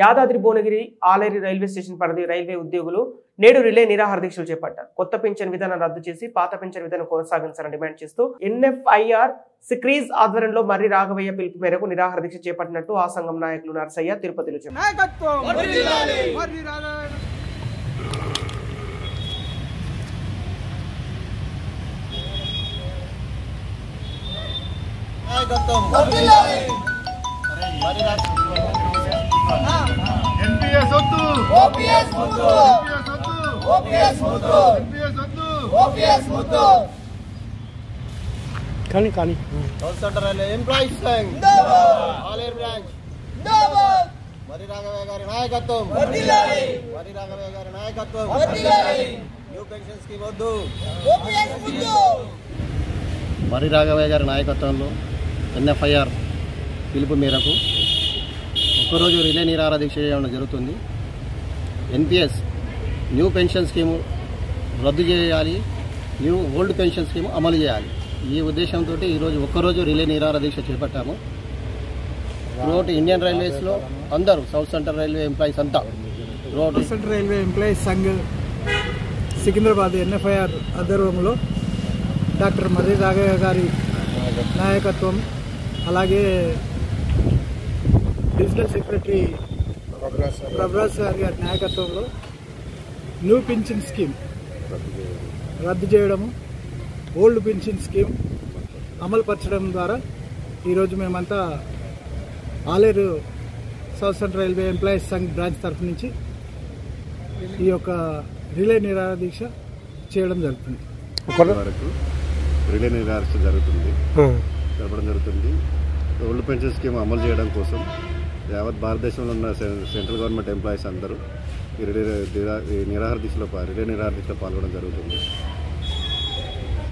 Yadadri Bhuvanagiri Aleru railway station పరిధి railway ఉద్యోగులు నేడు రిలే నిరాహార దీక్షలు చేపట్టారు. కొత్త పింఛన్ విధానం రద్దు చేసి పాత పింఛన్ విధానం కొనసాగించాలని డిమాండ్ చేస్తూ NFIR సిక్రీజ్ ఆధ్వర్యంలో మర్రి రాఘవయ్య పిలుపు మేరకు నిరాహార దీక్ష చేపట్టినట్టు ఆ సంఘం నాయకులు నర్సయ్య తిరుపతిలో చెప్పారు. NPS వద్దు, OPS వద్దు, OPS వద్దు, NPS వద్దు, OPS వద్దు. కానీ south central railway employees Sangh జిందాబాద్, ఆలేరు బ్రాంచ్ జిందాబాద్. మర్రి రాఘవయ్య గారి నాయకత్వం వర్ధిల్లాలి, మర్రి రాఘవయ్య గారి నాయకత్వం వర్ధిల్లాలి. న్యూ పెన్షన్ స్కీమ్ వద్దు, OPS వద్దు. మర్రి రాఘవయ్య గారి నాయకత్వంలో NFIR పిలుపు మేరకు ఒక్కరోజు రిలే నిరాహార దీక్ష చేయడం జరుగుతుంది. NPS న్యూ పెన్షన్ స్కీము రద్దు చేయాలి, ఓల్డ్ పెన్షన్ స్కీము అమలు చేయాలి. ఈ ఉద్దేశంతో ఈరోజు ఒక్కరోజు రిలే నిరాహార దీక్ష చేపట్టాము. త్రూఅవుట్ ఇండియన్ రైల్వేస్లో అందరూ సౌత్ సెంట్రల్ రైల్వే ఎంప్లాయీస్ అంతా south central railway employees Sangh Secunderabad NFIR ఆధ్వర్యంలో డాక్టర్ మర్రి రాఘవయ్య గారి నాయకత్వం, అలాగే డిజిటల్ సెక్రటరీ ప్రభరాజ్ గారి నాయకత్వంలో న్యూ పింఛన్ స్కీమ్ రద్దు చేయడము, ఓల్డ్ పింఛన్ స్కీమ్ అమలుపరచడం ద్వారా ఈరోజు మేమంతా Aler south central railway employees Sangh branch తరఫు నుంచి ఈ యొక్క రిలే నిరాహార దీక్ష చేయడం జరుగుతుంది. వరకు రిలే నిరాహార దీక్ష జరపడం జరుగుతుంది. ఓల్డ్ పెన్షన్ స్కీమ్ అమలు చేయడం కోసం యావత్ భారతదేశంలో ఉన్న సెంట్రల్ గవర్నమెంట్ ఎంప్లాయీస్ అందరూ ఈ రిలే నిరాహార దీక్షలో పాల్గొనడం జరుగుతుంది.